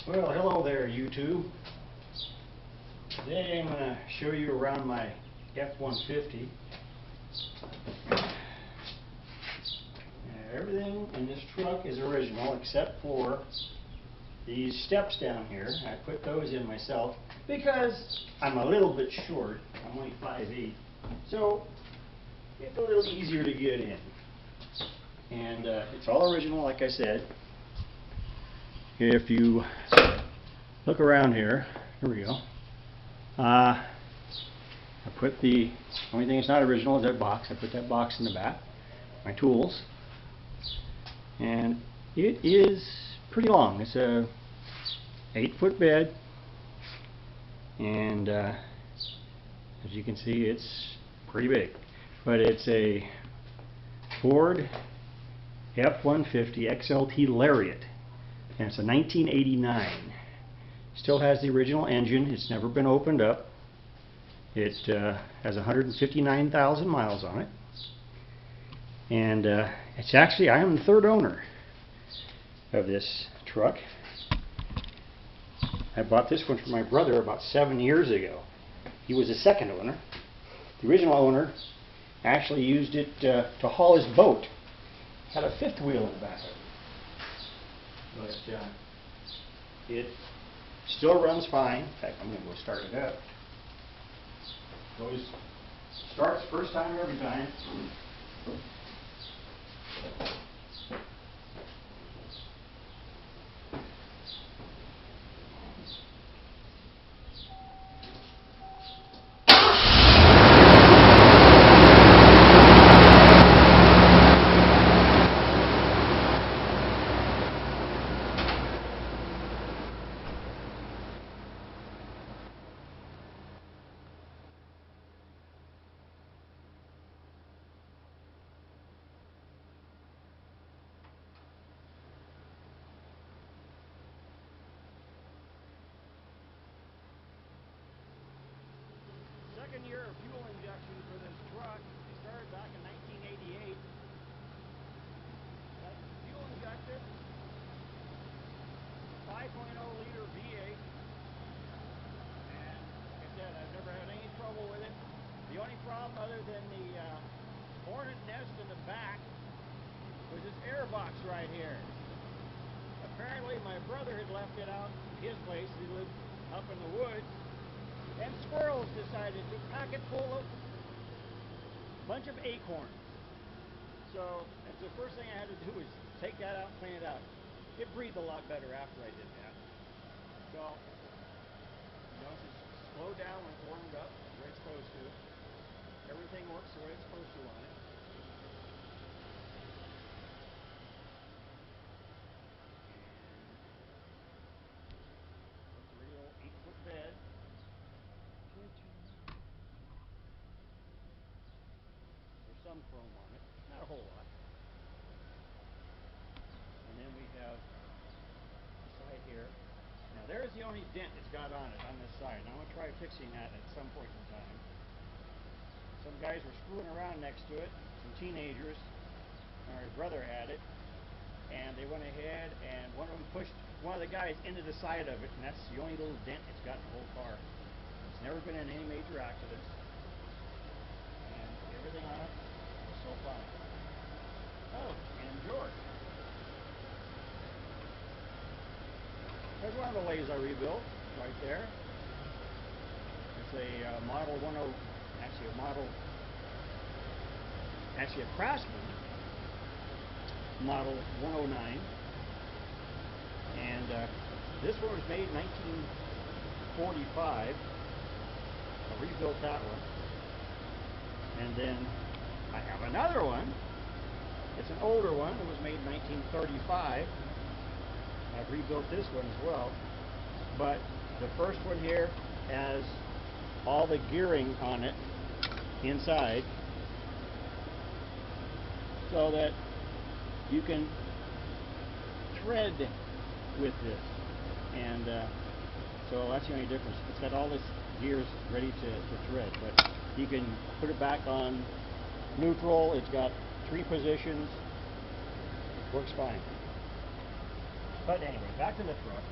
Well, hello there, YouTube. Today I'm going to show you around my F-150. Everything in this truck is original except for these steps down here. I put those in myself because I'm a little bit short. I'm only 5'8", so it's a little easier to get in. And it's all original, like I said. If you look around here we go. I put the only thing that's not original is that box. I put that box in the back, my tools, and it is pretty long. It's a 8-foot bed, and as you can see, it's pretty big. But it's a Ford F-150 XLT Lariat, and it's a 1989. Still has the original engine. It's never been opened up. It has 159,000 miles on it, and it's actually, I am the third owner of this truck. I bought this one from my brother about 7 years ago. He was the second owner. The original owner actually used it to haul his boat. Had a fifth wheel in the back of it. But it still runs fine. In fact, I'm going to go start it up. Starts first time every time. Second year of fuel injection for this truck. It started back in 1988. That's fuel injected. 5.0-liter V8. And like I said, I've never had any trouble with it. The only problem other than the hornet nest in the back was this air box right here. Apparently my brother had left it out at his place. He lived up in the woods. And squirrels decided to pack it full of a bunch of acorns. So that's the first thing I had to do was take that out and clean it out. It breathed a lot better after I did that. So, just slow down when it's warmed up, the way it's supposed to. Everything works the way it's supposed to on it. It's a real 8-foot bed. There's some chrome on it, not a whole lot. And then we have the side here. Now there's the only dent it's got on it, on this side. Now I'm going to try fixing that at some point in time. Some guys were screwing around next to it, some teenagers. My brother had it, and they went ahead and one of them pushed one of the guys into the side of it, and that's the only little dent it's got in the whole car. It's never been in any major accidents. And everything on it is so fine. Oh, and George. There's one of the lathes I rebuilt, right there. It's a model 10, actually a Craftsman model 109. And this one was made in 1945. I rebuilt that one. And then I have another one. It's an older one. It was made in 1935. I've rebuilt this one as well. But the first one here has all the gearing on it inside so that you can tread with this. And so that's the only difference. It's got all this gears ready to thread, but you can put it back on neutral. It's got 3 positions. Works fine. But anyway, back to the truck.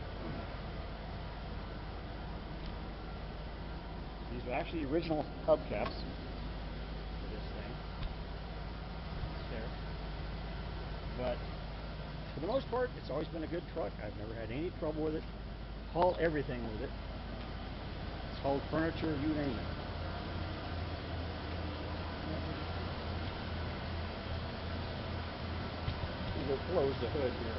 These are actually original hubcaps for this thing. There. But for the most part, it's always been a good truck. I've never had any trouble with it. Haul everything with it. It's hauled furniture, you name it. We'll close the hood here.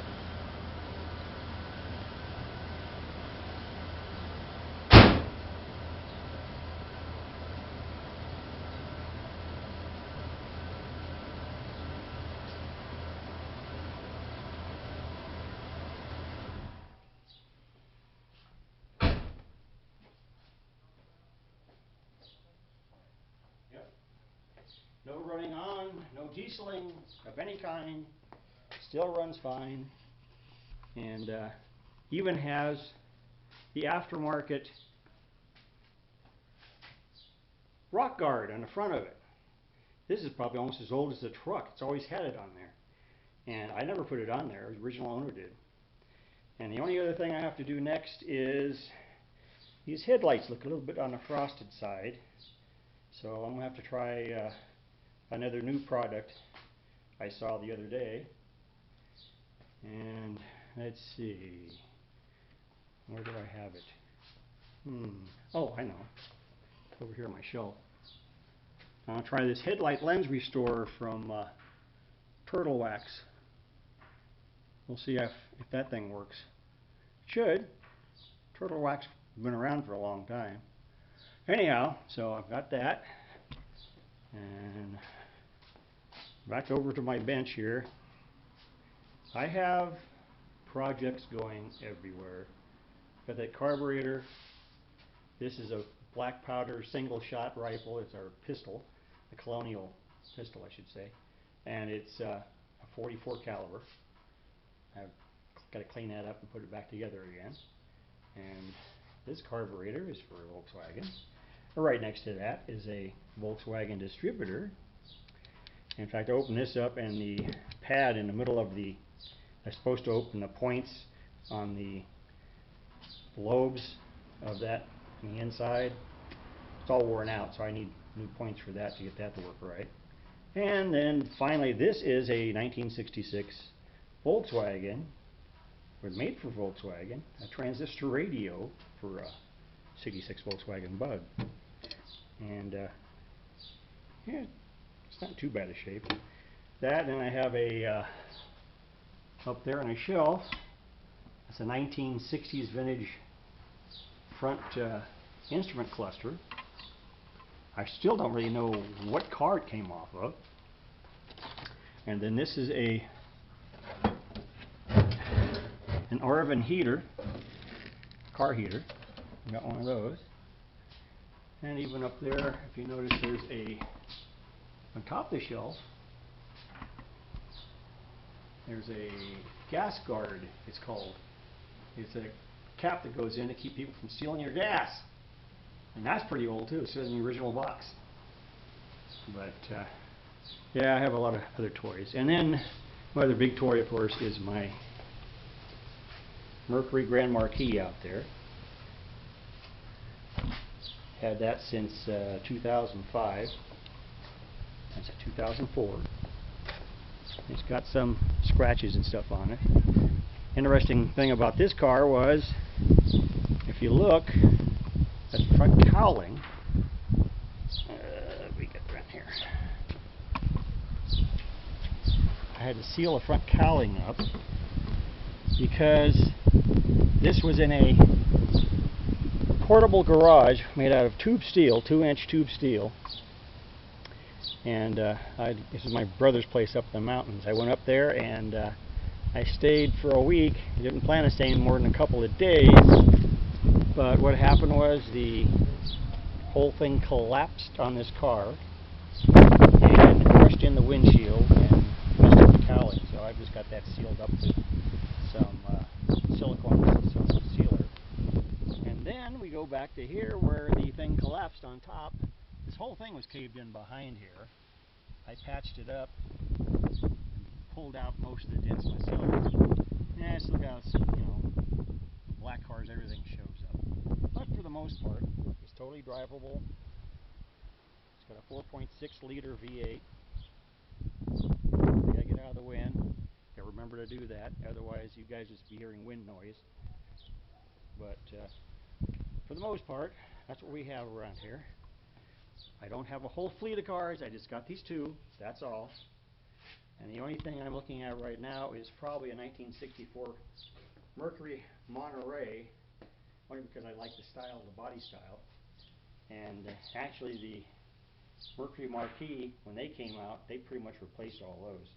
No running on, no dieseling of any kind, still runs fine, and even has the aftermarket rock guard on the front of it. This is probably almost as old as the truck. It's always had it on there, and I never put it on there. The original owner did. And the only other thing I have to do next is these headlights look a little bit on the frosted side, so I'm going to have to try another new product I saw the other day. And let's see, where do I have it? Oh, I know, over here on my shelf. I'll try this headlight lens restorer from Turtle Wax. We'll see if that thing works. Should. Turtle Wax has been around for a long time. Anyhow, so I've got that. And back over to my bench here. I have projects going everywhere. Got that carburetor. This is a black powder single shot rifle. It's our pistol, a Colonial pistol I should say. And it's a 44 caliber. I've got to clean that up and put it back together again. And this carburetor is for Volkswagen. Right next to that is a Volkswagen distributor. In fact, I opened this up and the pad in the middle of the, I'm supposed to open the points on the lobes of that on the inside. It's all worn out, so I need new points for that to get that to work right. And then finally, this is a 1966 Volkswagen, or made for Volkswagen, a transistor radio for a 66 Volkswagen Bug. And yeah, it's not too bad a shape. That, and I have a up there on a shelf. It's a 1960s vintage front instrument cluster. I still don't really know what car it came off of. And then this is an Orvin heater, car heater. I got one of those. And even up there, if you notice, there's on top of the shelf, there's a gas guard, it's called. It's a cap that goes in to keep people from stealing your gas. And that's pretty old too. It says in the original box. But yeah, I have a lot of other toys. And then my other big toy, of course, is my Mercury Grand Marquis out there. Had that since 2005. That's a 2004. It's got some scratches and stuff on it. Interesting thing about this car was, if you look at the front cowling, we get right here. I had to seal the front cowling up because this was in a portable garage made out of tube steel, 2-inch tube steel. And this is my brother's place up in the mountains. I went up there and I stayed for a week. I didn't plan on staying more than a couple of days. But what happened was the whole thing collapsed on this car and crushed in the windshield and messed up the cowling. So I've just got that sealed up with some silicone sealer. And then we go back to here where the thing collapsed on top. This whole thing was caved in behind here. I patched it up and pulled out most of the dents myself. Yeah, I still got, black cars, everything shows up. But for the most part, it's totally drivable. It's got a 4.6 liter V8. You gotta get out of the wind. Gotta remember to do that, otherwise you guys just be hearing wind noise. But for the most part, that's what we have around here. I don't have a whole fleet of cars, I just got these two, that's all. And the only thing I'm looking at right now is probably a 1964 Mercury Monterey, only because I like the style, the body style. And actually the Mercury Marquis, when they came out, they pretty much replaced all those.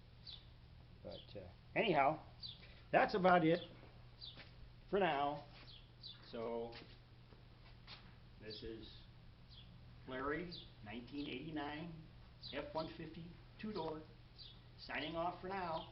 But anyhow, that's about it for now. So this is Larry, 1989 F-150 two-door, signing off for now.